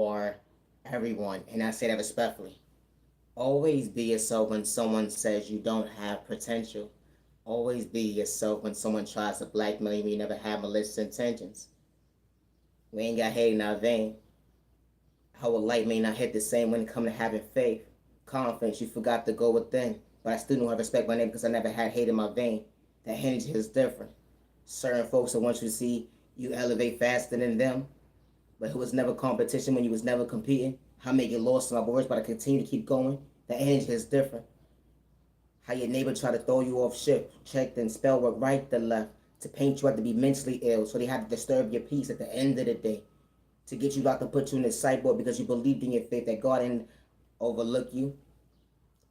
for everyone, and I say that respectfully. Always be yourself when someone says you don't have potential. Always be yourself when someone tries to blackmail you when you never had malicious intentions. We ain't got hate in our vein. Our light may not hit the same when it comes to having faith. Confidence, you forgot to go within. But I still don't have respect my name because I never had hate in my vein. That energy is different. Certain folks that want you to see you elevate faster than them, but it was never competition when you was never competing. How make you lost in my words, but I continue to keep going. The energy is different. How your neighbor try to throw you off shift, checked and spell work right to left, to paint you out to be mentally ill, so they had to disturb your peace at the end of the day, to get you out to put you in the sideboard because you believed in your faith that God didn't overlook you.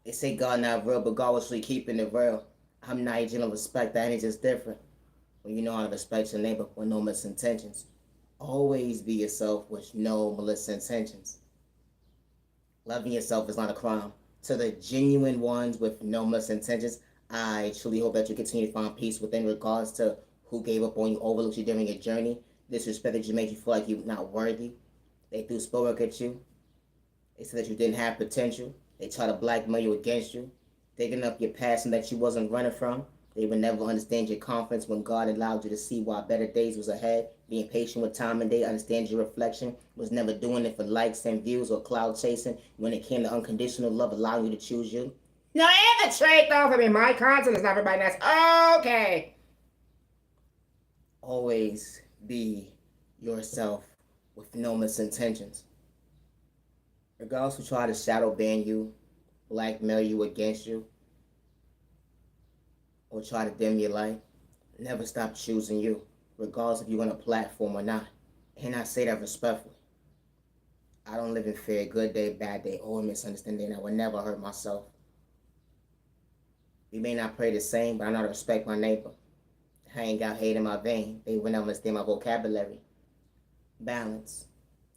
They say God not real, but God was really keeping it real. I'm not agent of respect, that energy is different. When you know how to respect your neighbor with no misintentions. Always be yourself with no malicious intentions. Loving yourself is not a crime. To the genuine ones with no malicious intentions, I truly hope that you continue to find peace within regards to who gave up on you, overlooked you during your journey, disrespected you, made you feel like you're not worthy. They threw spell work at you. They said that you didn't have potential. They tried to blackmail you against you, digging up your past and that you wasn't running from. They would never understand your confidence when God allowed you to see why better days was ahead. Being patient with time and day, understand your reflection. Was never doing it for likes and views or cloud chasing. When it came to unconditional love, allowing you to choose you. No, and the trade though for me, my content is not for everybody else. Okay. Always be yourself with no misintentions. Regardless who try to shadow ban you, blackmail you against you, or try to dim your light, never stop choosing you, regardless if you're on a platform or not. And I say that respectfully. I don't live in fear, good day, bad day, or misunderstanding. I will never hurt myself. We may not pray the same, but I know how to respect my neighbor. I ain't got hate in my vein. They will never understand my vocabulary. Balance,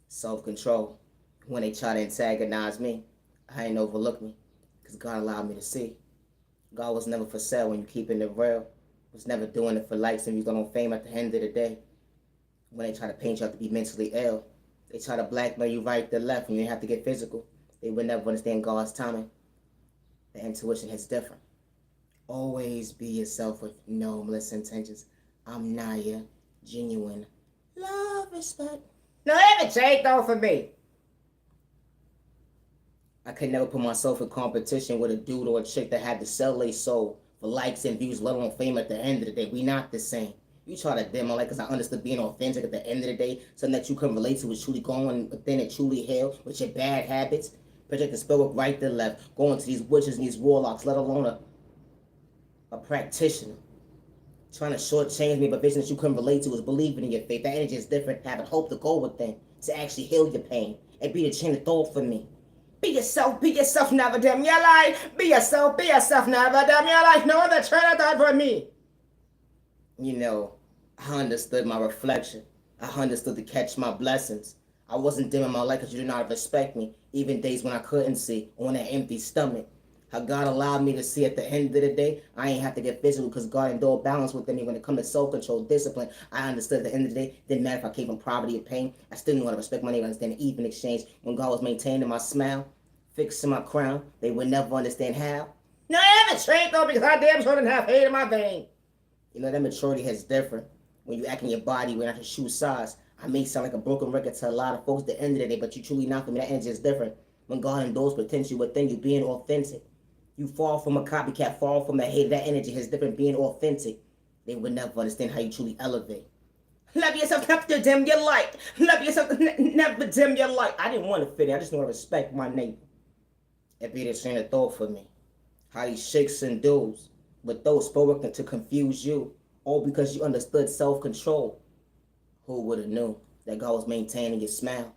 self-control. When they try to antagonize me, I ain't overlook me, because God allowed me to see. God was never for sale when you keeping it real. Was never doing it for likes and views on fame at the end of the day. When they try to paint you out to be mentally ill, they try to blackmail you right to left and you have to get physical. They would never understand God's timing. The intuition hits different. Always be yourself with no malicious intentions. I'm Naya, genuine. Love, respect. No, and the trade though for me. I could never put myself in competition with a dude or a chick that had to sell their soul for likes and views, let alone fame at the end of the day. We not the same. You try to dim my light because I understood being authentic at the end of the day, something that you can relate to is truly going within and truly heal with your bad habits. Project the spell work right to left, going to these witches and these warlocks, let alone a practitioner. Trying to shortchange me, but vision that you couldn't relate to is believing in your faith. That energy is different, having hope to go within, to actually heal your pain, and be the chain of thought for me. Be yourself, never dim your light. Be yourself, never dim your light. No other train of thought for me. You know, I understood my reflection. I understood to catch my blessings. I wasn't dimming my light because you did not respect me, even days when I couldn't see, on that empty stomach. How God allowed me to see at the end of the day, I ain't have to get physical because God endured balance within me when it comes to self-control, discipline. I understood at the end of the day, didn't matter if I came from poverty or pain, I still knew how to respect my neighbor, understand the even exchange. When God was maintaining my smile, fixing my crown, they would never understand how. No, and the trade though because I damn sure didn't have hate in my vein. You know, that maturity is different. When you act in your body, when I your shoe size, I may sound like a broken record to a lot of folks at the end of the day, but you truly not for me. That energy is different. When God endorses potential within you, being authentic. You fall from a copycat, fall from that hate. That energy is different, being authentic. They would never understand how you truly elevate. Love yourself, never dim your light. Love yourself, never dim your light. I didn't want to fit in. I just want to respect my neighbor. It be the train of thought for me. How he shakes and does, but those spoken to confuse you, all because you understood self-control. Who would have known that God was maintaining your smile?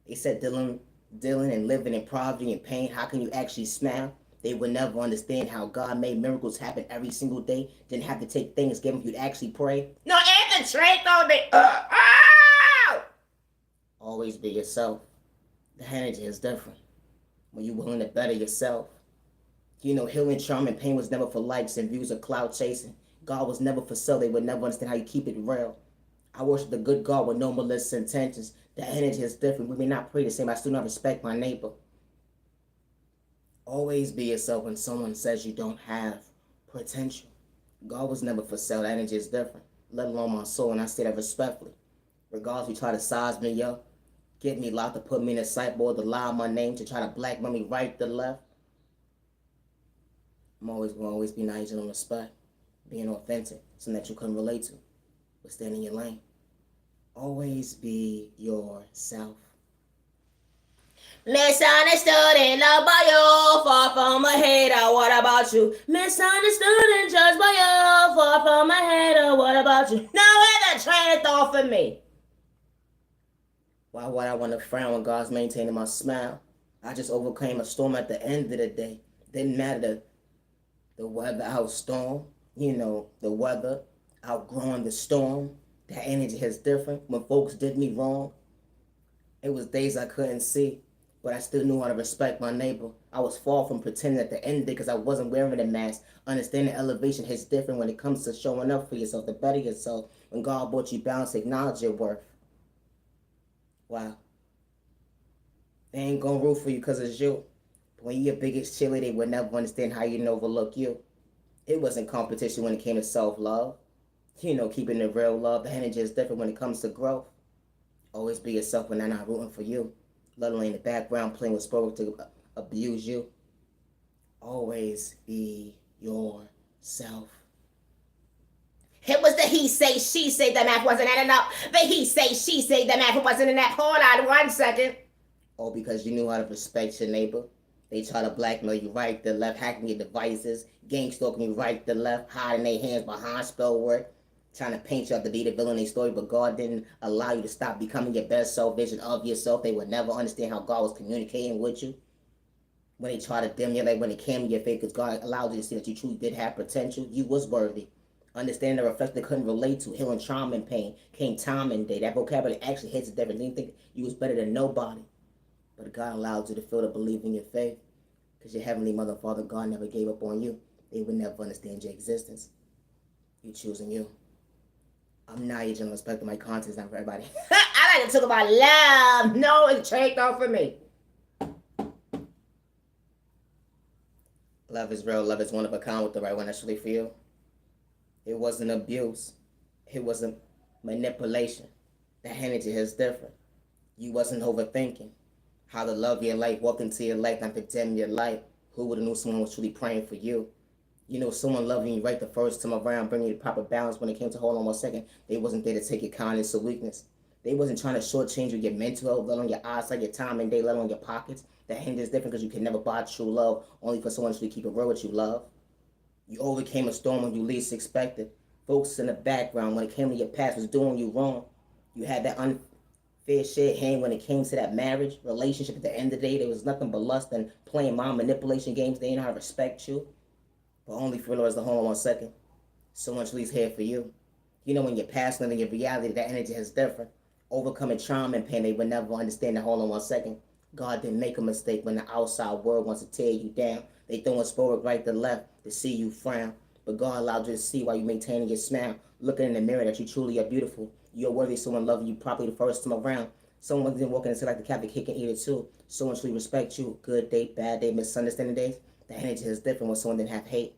They said dealing and living in poverty and pain, how can you actually smile? They would never understand how God made miracles happen every single day. Didn't have to take Thanksgiving if you'd actually pray. No, and the trade though, they, Always be yourself. The energy is different. When you're willing to better yourself. You know, healing, charm, and pain was never for likes and views or cloud chasing. God was never for sale. They would never understand how you keep it real. I worship the good God with no malicious intentions. The energy is different. We may not pray the same, but I still not respect my neighbor. Always be yourself when someone says you don't have potential. God was never for sale. That energy is different. Let alone my soul, and I say that respectfully. Regardless, you try to size me up, get me locked to put me in a sideboard to lie on my name, to try to blackmail me right to left. I'm always going to always be nice and respect, being authentic, something that you couldn't relate to, but staying in your lane. Always be yourself. Misunderstood and loved by you, far from a hater. What about you? Misunderstood and judged by you, far from a hater. What about you? Now where the train of thought for me? Why would I want to frown when God's maintaining my smile? I just overcame a storm at the end of the day. Didn't matter the weather outstorm, the weather outgrowing the storm. That energy is different. When folks did me wrong, it was days I couldn't see, but I still knew how to respect my neighbor. I was far from pretending at the end of it because I wasn't wearing a mask. Understanding elevation hits different when it comes to showing up for yourself, to better yourself. When God brought you balance, acknowledge your worth. Wow. They ain't gonna root for you because it's you. But when you're your biggest cheerleader, they would never understand how you can overlook you. It wasn't competition when it came to self-love. Keeping the real love. The energy is different when it comes to growth. Always be yourself when they're not rooting for you. Let alone in the background playing with sport to abuse you. Always be yourself. It was the he say, she say, the math wasn't adding up. The he say, she say, the math wasn't in that. Hold on 1 second. All because you knew how to respect your neighbor. They try to blackmail you right to left, hacking your devices, gang stalking you right to left, hiding their hands behind spell work, trying to paint you up to be the villain in their story, but God didn't allow you to stop becoming your best self vision of yourself. They would never understand how God was communicating with you. When they try to dim your light, when it came to your faith, because God allowed you to see that you truly did have potential, you was worthy. Understanding the reflection they couldn't relate to, healing trauma and pain, came time and day. That vocabulary actually hits it different. They didn't think you was better than nobody. But God allowed you to feel to believe in your faith. Because your heavenly mother and father, God never gave up on you. They would never understand your existence. You choosing you. I'm not your general respect my content, not for everybody. I like to talk about love. No, it's trained off for me. Love is real. Love is one of a kind with the right one that's really for you. It wasn't abuse. It wasn't manipulation. The energy is different. You wasn't overthinking. How the love of your life walked into your life, not to dim your light. Who would have knew someone was truly praying for you? Someone loving you right the first time around, bringing you the proper balance when it came to hold on 1 second. They wasn't there to take your kindness or weakness. They wasn't trying to shortchange you your mental health, let alone your eyesight, your time and day, let alone your pockets. The hand is different because you can never buy true love, only for someone to keep it real with you, love. You overcame a storm when you least expected. Folks in the background, when it came to your past, was doing you wrong. You had that unfair shit hand when it came to that marriage, relationship. At the end of the day, there was nothing but lust and playing mind manipulation games. They didn't know how to respect you. But only for realize the hold on 1 second. Someone truly's here for you. When you're past living your reality, that energy is different. Overcoming trauma and pain, they would never understand the hold on 1 second. God didn't make a mistake when the outside world wants to tear you down. They throwing forward right to left to see you frown. But God allowed you to see while you maintaining your smile, looking in the mirror that you truly are beautiful. You're worthy of someone loving you properly the first time around. Someone didn't walk into like the Catholic cake and eat it too. Someone truly respect you. Good day, bad day, misunderstanding days. The energy is different when someone didn't have hate.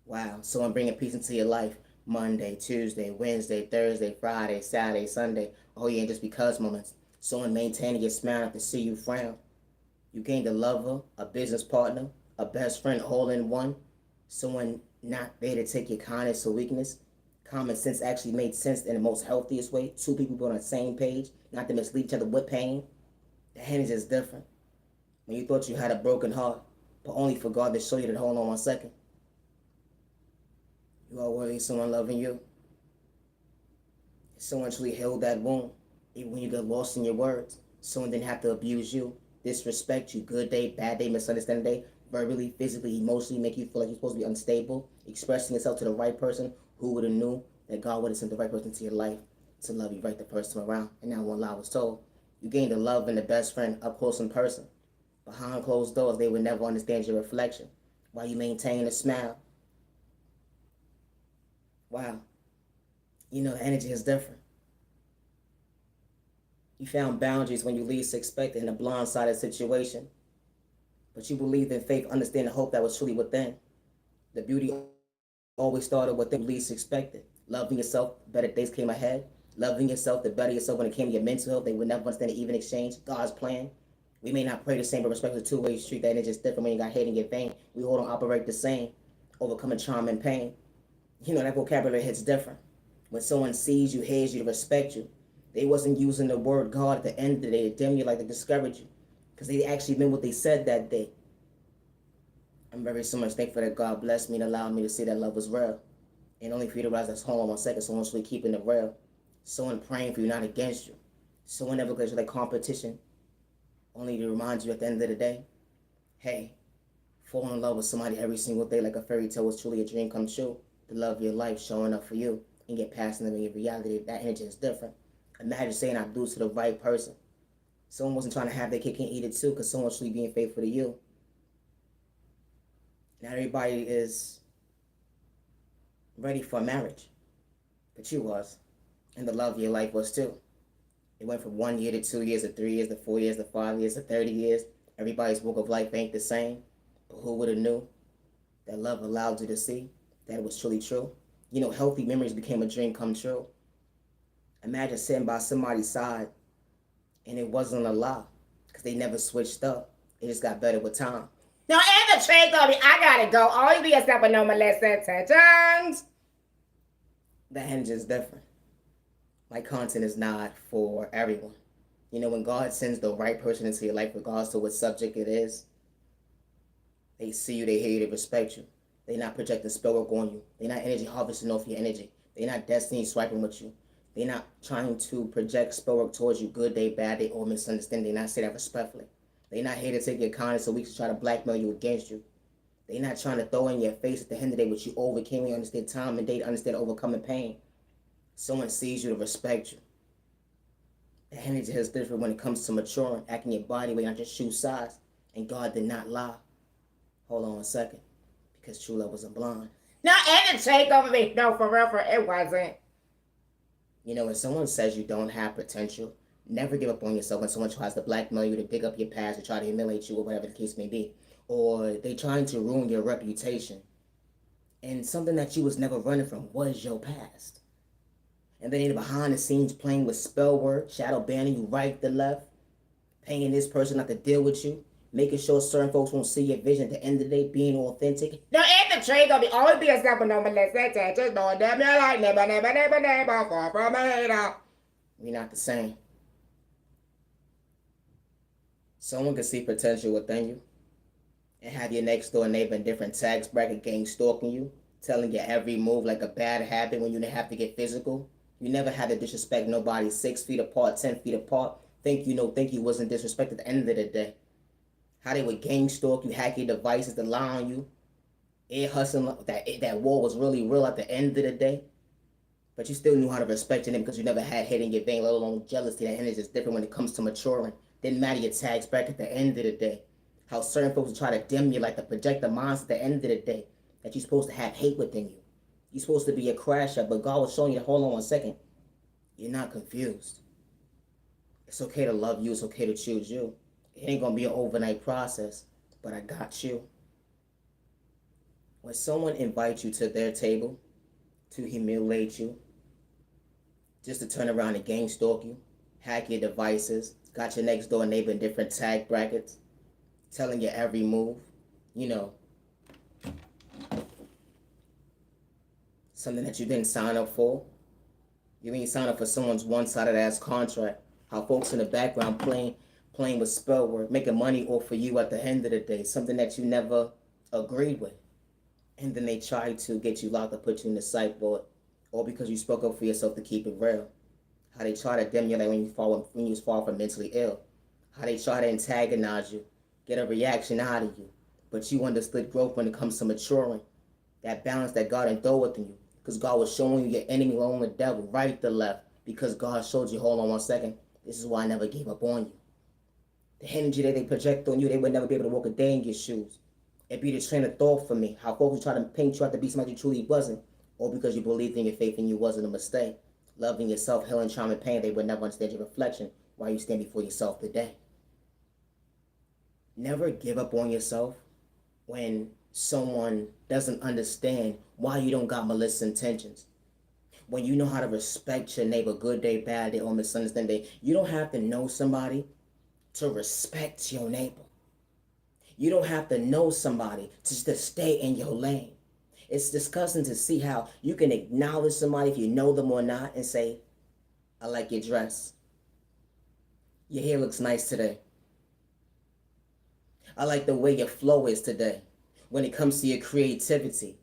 Wow, someone bringing peace into your life. Monday, Tuesday, Wednesday, Thursday, Friday, Saturday, Sunday. Oh yeah, just because moments. Someone maintaining your smile to see you frown. You gained a lover, a business partner, a best friend all in one. Someone not there to take your kindness or weakness. Common sense actually made sense in the most healthiest way. Two people on the same page, not to mislead each other with pain. The energy is different. When you thought you had a broken heart, but only for God to show you that hold on 1 second. You are worthy of someone loving you. Someone truly healed that wound. Even when you get lost in your words, someone didn't have to abuse you, disrespect you, good day, bad day, misunderstanding day, verbally, physically, emotionally, make you feel like you're supposed to be unstable, expressing yourself to the right person. Who would have knew that God would have sent the right person into your life to love you right the first time around? And now one lie was told. You gained the love and the best friend up close in person. Behind closed doors, they would never understand your reflection. While you maintain a smile. Wow. The energy is different. You found boundaries when you least expected in a blindsided situation. But you believed in faith, understanding the hope that was truly within. The beauty always started within you least expected. Loving yourself, better days came ahead. Loving yourself, the better yourself when it came to your mental health. They would never understand the even exchange, God's plan. We may not pray the same, but respect the two-way street. That energy is different when you got hate in your vein. We all don't operate the same. Overcoming trauma and pain. You know, that vocabulary hits different. When someone sees you, hears you, to respect you, they wasn't using the word God at the end of the day to dim you, like to discourage you. Because they actually meant what they said that day. I'm very so much thankful that God blessed me and allowed me to see that love was real. And only for you to rise that's home on 1 second, someone really keeping it real. Someone praying for you, not against you. Someone never goes to like competition. Only to remind you at the end of the day, hey, fall in love with somebody every single day like a fairy tale was truly a dream come true. The love of your life showing up for you and get past them in your reality. That energy is different. Imagine saying I do to the right person. Someone wasn't trying to have their cake and eat it too because someone's truly being faithful to you. Not everybody is ready for marriage, but you was, and the love of your life was too. It went from 1 year to 2 years to 3 years to 4 years to 5 years to 30 years. Everybody's walk of life ain't the same, but who would have knew that love allowed you to see that it was truly true? You know, healthy memories became a dream come true. Imagine sitting by somebody's side and it wasn't a lie because they never switched up. It just got better with time. No, and the trick on me, I gotta go. Always be yourself with no molestations. That energy is different. My content is not for everyone. You know, when God sends the right person into your life, regardless to what subject it is, they see you, they hear you, they respect you. They're not projecting spell work on you. They're not energy harvesting off your energy. They're not destiny swiping with you. They're not trying to project spell work towards you, good day, bad day, or misunderstanding. They not say that respectfully. They're not here to take your kindness so we can try to blackmail you against you. They're not trying to throw in your face at the end of the day what you overcame. You understand time and date, understand overcoming pain. Someone sees you to respect you. The energy is different when it comes to maturing, acting your body weight, not just shoe size. And God did not lie. Hold on 1 second. Because true love wasn't blind. No, and the trick over me. No, for real, it wasn't. You know, when someone says you don't have potential, never give up on yourself when someone tries to blackmail you, to dig up your past, or try to humiliate you, or whatever the case may be. Or they trying to ruin your reputation. And something that you was never running from was your past. And then you're behind the scenes playing with spell work, shadow banning you right to left, paying this person not to deal with you, making sure certain folks won't see your vision at the end of the day, being authentic. No, and the trick gonna be always be yourself with no molestations. Just know damn your life, never, far from a hater. We're not the same. Someone can see potential within you and have your next door neighbor in different tax bracket gang stalking you, telling you every move like a bad habit when you didn't have to get physical. You never had to disrespect nobody 6 feet apart, 10 feet apart. Think you wasn't disrespected at the end of the day. How they would gang stalk you, hack your devices to lie on you. Air hustling, that war was really real at the end of the day. But you still knew how to respect your name because you never had hate in your vein, let alone jealousy. That energy is different when it comes to maturing. Didn't matter your tags back at the end of the day. How certain folks try to dim you like the projector minds at the end of the day. That you're supposed to have hate within you. You're supposed to be a crasher, but God was showing you to hold on 1 second. You're not confused. It's okay to love you. It's okay to choose you. It ain't going to be an overnight process, but I got you. When someone invites you to their table to humiliate you, just to turn around and gang stalk you, hack your devices, got your next door neighbor in different tag brackets, telling you every move, you know, something that you didn't sign up for. You ain't sign up for someone's one-sided ass contract. How folks in the background playing with spell work, making money off for you at the end of the day, something that you never agreed with. And then they try to get you locked up, put you in the psych ward, all because you spoke up for yourself to keep it real. How they try to dim you like when you was far from mentally ill. How they try to antagonize you, get a reaction out of you. But you understood growth when it comes to maturing. That balance that God endowed within you. Because God was showing you your enemy along the devil, right to left. Because God showed you, hold on 1 second, this is why I never gave up on you. The energy that they project on you, they would never be able to walk a day in your shoes. It'd be the train of thought for me. How folks try to paint you out to be somebody you truly wasn't. Or because you believed in your faith and you wasn't a mistake. Loving yourself, healing, trauma, and pain, they would never understand your reflection. while you stand before yourself today. Never give up on yourself when someone doesn't understand why you don't got malicious intentions. When you know how to respect your neighbor, good day, bad day, or misunderstanding day, you don't have to know somebody to respect your neighbor. You don't have to know somebody to stay in your lane. It's disgusting to see how you can acknowledge somebody if you know them or not and say, I like your dress. Your hair looks nice today. I like the way your flow is today when it comes to your creativity.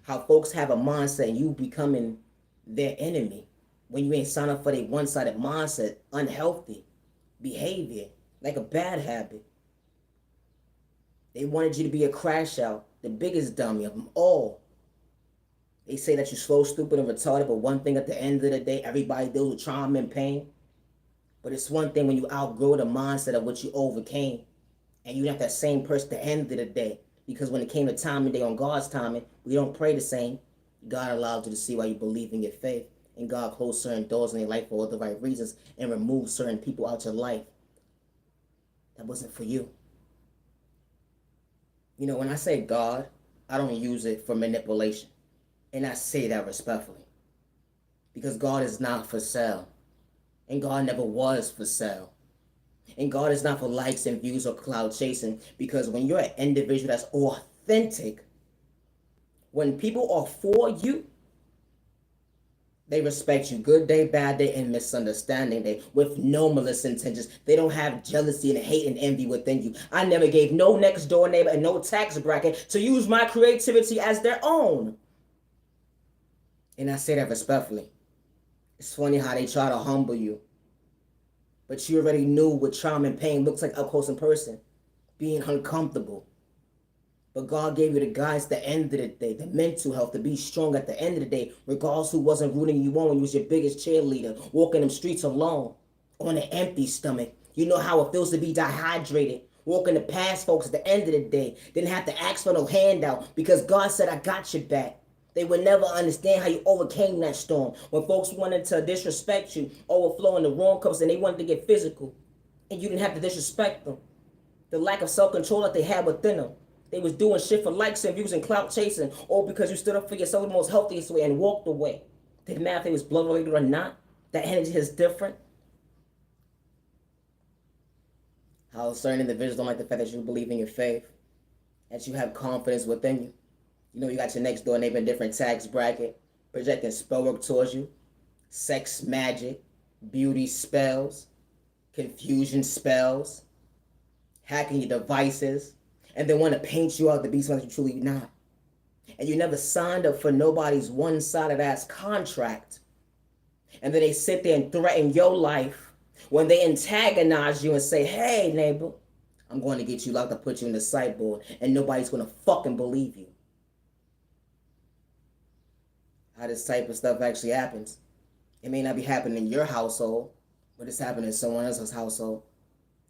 How folks have a mindset and you becoming their enemy when you ain't sign up for their one-sided mindset, unhealthy behavior, like a bad habit. They wanted you to be a crash out, the biggest dummy of them all. They say that you're slow, stupid, and retarded, but one thing at the end of the day, everybody deals with trauma and pain. But it's one thing when you outgrow the mindset of what you overcame, and you have that same person at the end of the day. Because when it came to timing day on God's timing, we don't pray the same. God allowed you to see why you believe in your faith, and God closed certain doors in your life for all the right reasons and removed certain people out your life that wasn't for you. You know, when I say God, I don't use it for manipulation. And I say that respectfully. Because God is not for sale. And God never was for sale. And God is not for likes and views or cloud chasing. Because when you're an individual that's authentic, when people are for you, they respect you. Good day, bad day, and misunderstanding day with no malicious intentions. They don't have jealousy and hate and envy within you. I never gave no next door neighbor and no tax bracket to use my creativity as their own. And I say that respectfully. It's funny how they try to humble you. But you already knew what trauma and pain looks like up close in person. Being uncomfortable. But God gave you the guidance at the end of the day, the mental health to be strong at the end of the day, regardless who wasn't rooting you on when you was your biggest cheerleader, walking them streets alone, on an empty stomach. You know how it feels to be dehydrated, walking the past folks at the end of the day. Didn't have to ask for no handout because God said, I got your back. They would never understand how you overcame that storm. When folks wanted to disrespect you, overflowing the wrong cups, and they wanted to get physical, and you didn't have to disrespect them. The lack of self-control that they had within them. They was doing shit for likes and views and clout chasing, all because you stood up for yourself the most healthiest way and walked away. Didn't matter if they was blood related or not. That energy is different. How certain individuals don't like the fact that you believe in your faith, that you have confidence within you. You know, you got your next door neighbor in different tax bracket, projecting spell work towards you, sex magic, beauty spells, confusion spells, hacking your devices, and they want to paint you out to be something you truly not. And you never signed up for nobody's one-sided ass contract. And then they sit there and threaten your life when they antagonize you and say, hey, neighbor, I'm going to get you locked up, put you in the sideboard, and nobody's going to fucking believe you. How this type of stuff actually happens. It may not be happening in your household, but it's happening in someone else's household.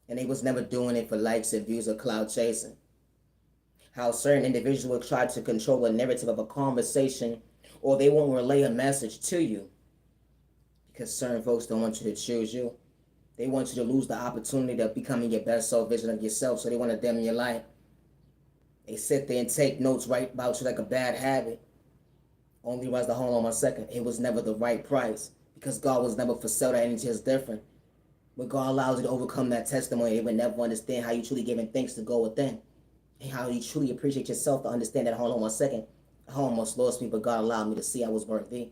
And they was never doing it for likes and views or cloud chasing. How certain individuals will try to control a narrative of a conversation, or they won't relay a message to you because certain folks don't want you to choose you. They want you to lose the opportunity of becoming your best self vision of yourself, so they want to dim your light. They sit there and take notes right about you like a bad habit. Only realize the hold on 1 second. It was never the right price because God was never for sale. That energy is different. When God allows you to overcome that testimony, they would never understand how you truly giving thanks to go within. And how you truly appreciate yourself to understand that, hold on 1 second, I almost lost me, but God allowed me to see I was worthy.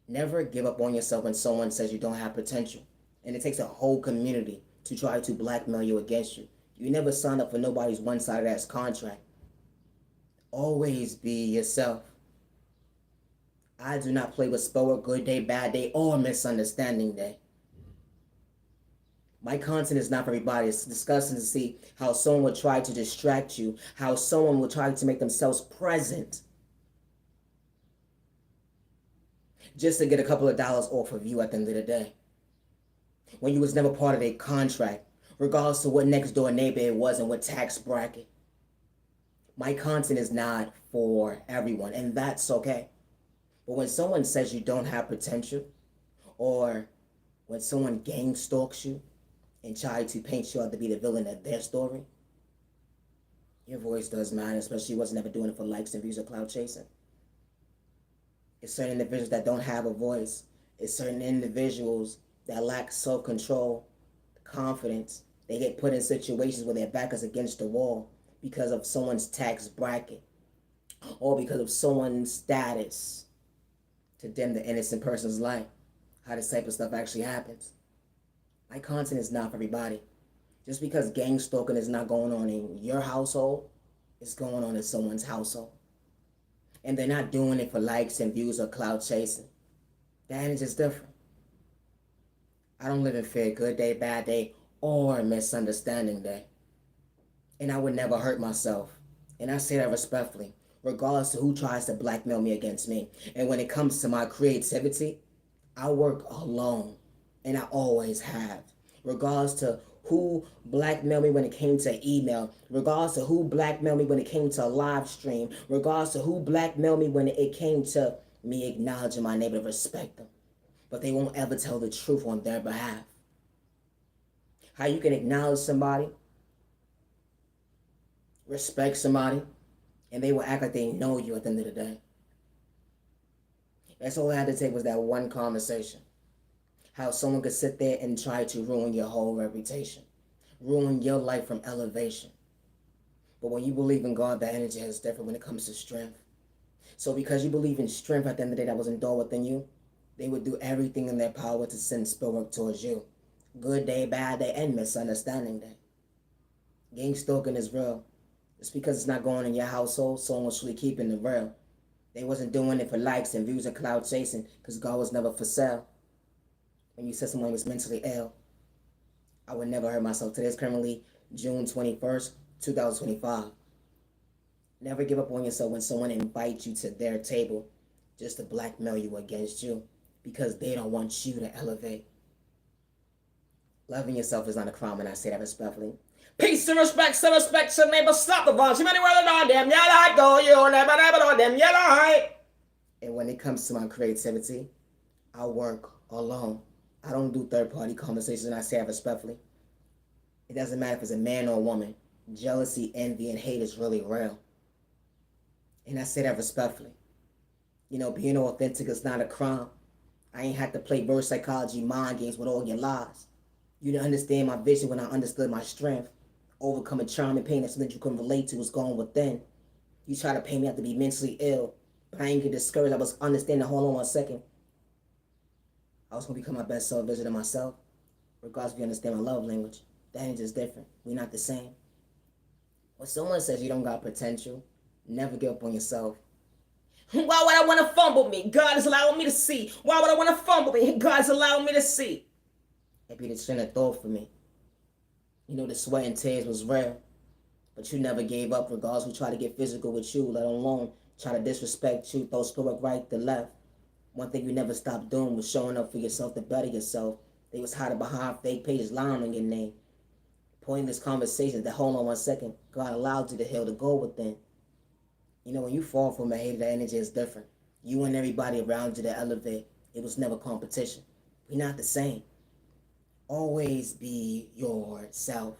Never give up on yourself when someone says you don't have potential. And it takes a whole community to try to blackmail you against you. You never signed up for nobody's one-sided ass contract. Always be yourself. I do not play with spell work, good day, bad day, or misunderstanding day. My content is not for everybody. It's disgusting to see how someone will try to distract you, how someone will try to make themselves present just to get a couple of dollars off of you at the end of the day. When you was never part of a contract, regardless of what next door neighbor it was and what tax bracket. My content is not for everyone, and that's okay. But when someone says you don't have potential, or When someone gang stalks you and try to paint you out to be the villain of their story, your voice does matter, especially what's never doing it for likes and views or cloud chasing. It's certain individuals that don't have a voice. It's certain individuals that lack self-control, confidence. They get put in situations where their back is against the wall because of someone's tax bracket or because of someone's status to dim the innocent person's life. How this type of stuff actually happens. My content is not for everybody. Just because gang stalking is not going on in your household, it's going on in someone's household. And they're not doing it for likes and views or cloud chasing. That is just different. I don't live in fear, good day, bad day, or misunderstanding day. And I would never hurt myself. And I say that respectfully, regardless of who tries to blackmail me against me. And when it comes to my creativity, I work alone. And I always have. Regardless to who blackmailed me when it came to email, regardless to who blackmailed me when it came to a live stream, regardless to who blackmailed me when it came to me acknowledging my neighbor to respect them. But they won't ever tell the truth on their behalf. How you can acknowledge somebody, respect somebody, and they will act like they know you at the end of the day. That's all I had to take was that one conversation. How someone could sit there and try to ruin your whole reputation, ruin your life from elevation. But when you believe in God, that energy is different when it comes to strength. So because you believe in strength at the end of the day that was endowed within you, they would do everything in their power to send spirit towards you. Good day, bad day, and misunderstanding day. Gang stalking is real. Just because it's not going in your household, someone was really keeping it real. They wasn't doing it for likes and views and cloud chasing because God was never for sale. When you said someone was mentally ill, I would never hurt myself. Today is currently June 21st, 2025. Never give up on yourself when someone invites you to their table just to blackmail you against you because they don't want you to elevate. Loving yourself is not a crime, and I say that respectfully. Peace and respect, some respect, some neighbor, stop the violence. You many words on them, yellow, go, you never on them, yellow. And when it comes to my creativity, I work alone. I don't do third-party conversations, and I say that respectfully. It doesn't matter if it's a man or a woman. Jealousy, envy, and hate is really real. And I say that respectfully. You know, being authentic is not a crime. I ain't had to play verse psychology mind games with all your lies. You didn't understand my vision when I understood my strength. Overcoming trauma and pain that's something you can relate to was going within. You try to pay me out to be mentally ill, but I ain't get discouraged. I was understanding, hold on 1 second. I was going to become my best self version of myself. Regardless if you understand my love language. That ain't just different. We're not the same. When someone says you don't got potential, never give up on yourself. Why would I want to fumble me? God is allowing me to see. Why would I want to fumble me? God is allowing me to see. It be the train of thought for me. You know, the sweat and tears was real. But you never gave up regardless who tried to get physical with you, let alone try to disrespect you, throw spirit right to left. One thing you never stopped doing was showing up for yourself to better yourself. They was hiding behind fake pages lying on your name. Pointless conversations that, hold on 1 second, God allowed you to heal to go within. You know, when you fall from a hater, the energy is different. You and everybody around you to elevate. It was never competition. We're not the same. Always be yourself.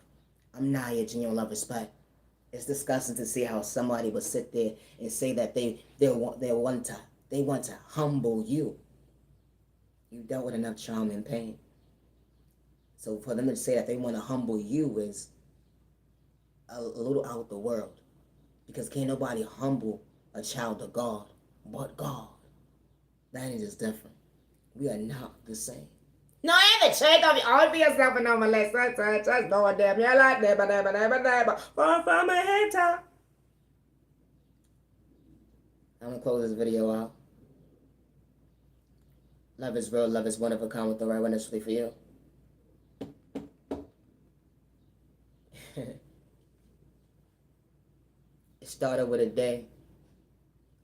I'm not your genuine love respect. It's disgusting to see how somebody would sit there and say that they want to humble you. You dealt with enough trauma and pain. So for them to say that they want to humble you is a little out of the world. Because can't nobody humble a child of God but God. That is just different. We are not the same. No, ain't the check of you. All be yourself and no molester. Just go with them. You like never. Far from a hater. I'm going to close this video out. Love is real. Love is one of a kind with the right one initially for you. It started with a day,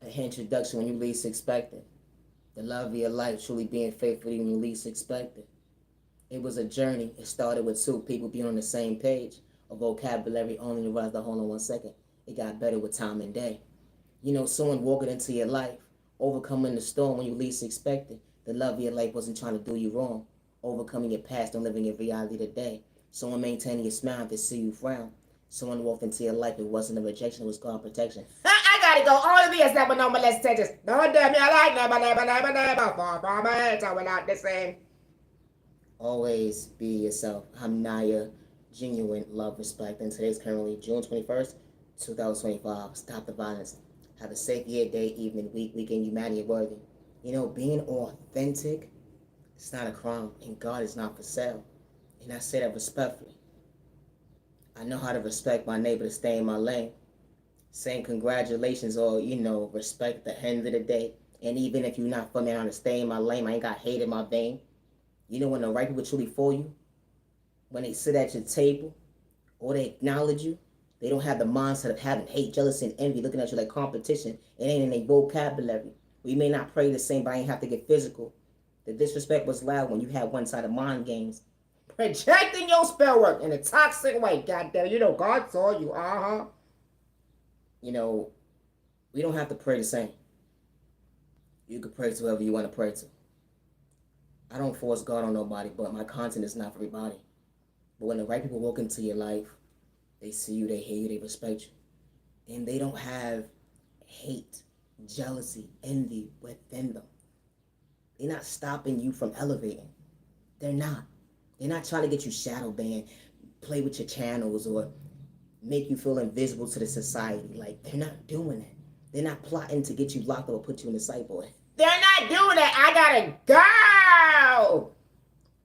an introduction when you least expected. The love of your life truly being faithful when you least expected. It was a journey. It started with two people being on the same page. A vocabulary only to realize that, hold on 1 second. It got better with time and day. You know, someone walking into your life, overcoming the storm when you least expected. The love of your life wasn't trying to do you wrong. Overcoming your past and living your reality today. Someone maintaining your smile to see you frown. Someone walked into your life. It wasn't a rejection, it was God protection. I gotta go. All be a step with no molestations. No damn me, I like never. Far from my head, so we're not the same. Always be yourself. I'm Naya, genuine love, respect. And today's currently June 21st, 2025. Stop the violence. Have a safe year, day, evening, week, weekend. Humanity worthy. Being authentic, it's not a crime, and God is not for sale. And I say that respectfully. I know how to respect my neighbor to stay in my lane. Saying congratulations or, respect at the end of the day. And even if you're not for me, I'm to stay in my lane. I ain't got hate in my vein. When the right people truly for you, when they sit at your table or they acknowledge you, they don't have the mindset of having hate, jealousy, and envy, looking at you like competition. It ain't in their vocabulary. We may not pray the same, but I ain't have to get physical. The disrespect was loud when you had one-sided mind games. Projecting your spell work in a toxic way. Goddamn, God saw you. We don't have to pray the same. You can pray to whoever you want to pray to. I don't force God on nobody, but my content is not for everybody. But when the right people walk into your life, they see you, they hear you, they respect you. And they don't have hate, jealousy, envy within them. They're not stopping you from elevating. They're not. They're not trying to get you shadow banned, play with your channels, or make you feel invisible to the society. Like, they're not doing it. They're not plotting to get you locked up or put you in the psych ward. They're not doing that. I gotta go.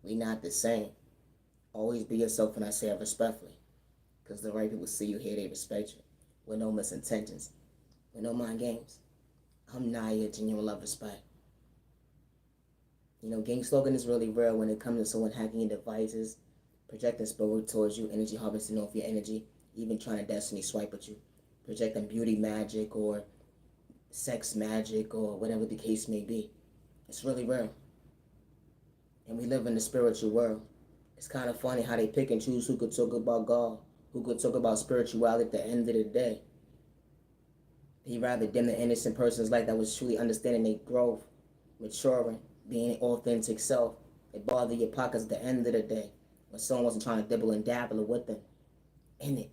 We not the same. Always be yourself, and I say it respectfully. Because the right people see you here, they respect you. With no misintentions. With no mind games. I'm Naya, genuine love, respect. Gang slogan is really real when it comes to someone hacking your devices, projecting spirit towards you, energy harvesting off your energy, even trying to destiny swipe at you, projecting beauty magic or sex magic or whatever the case may be. It's really real. And we live in the spiritual world. It's kind of funny how they pick and choose who could talk about God, who could talk about spirituality at the end of the day. They rather dim the innocent person's life that was truly understanding their growth, maturing, being an authentic self. It bothered your pockets at the end of the day when someone wasn't trying to dibble and dabble with them. In it.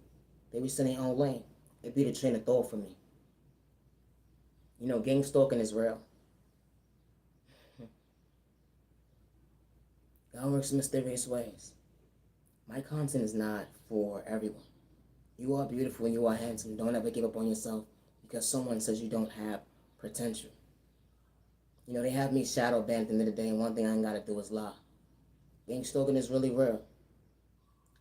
They was in their own lane. It'd be the train of thought for me. Gang stalking is real. God works in mysterious ways. My content is not for everyone. You are beautiful and you are handsome. Don't ever give up on yourself because someone says you don't have potential. They have me shadow banned at the end of the day, and one thing I ain't got to do is lie. Gang stalking is really real.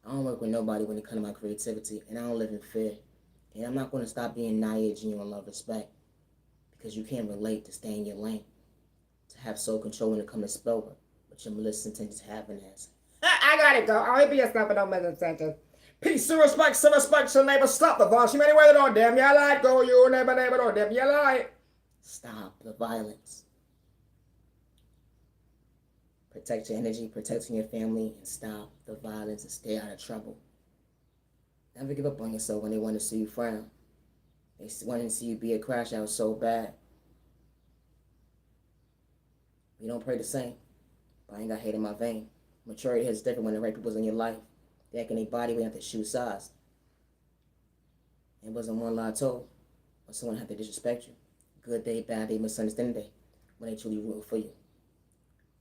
I don't work with nobody when it comes to my creativity, and I don't live in fear. And I'm not going to stop being naive, genuine love, respect, because you can't relate to stay in your lane, to have soul control when it comes to spell work, but your malicious intentions have an answer. I gotta go. I'll be a step with no misintentions. Peace, respect, your neighbor. Stop the violence. You may anywhere don't damn you like. Go, you neighbor, don't damn you like. Stop the violence. Protect your energy, protecting your family, and stop the violence and stay out of trouble. Never give up on yourself when they want to see you frown. They want to see you be a crash out so bad. We don't pray the same, but I ain't got hate in my vein. Maturity is different when the right people's in your life. They act in their body weight, have to shoe size. It wasn't one lie told, or someone had to disrespect you. Good day, bad day, misunderstanding day, when they truly rooting for you.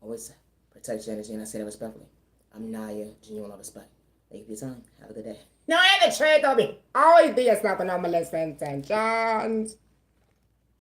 Always protect your energy, and I say that respectfully. I'm Naya, genuine love, respect. Thank you for your time. Have a good day. No, I ain't the trade, Toby. Always be yourself and no molest intentions.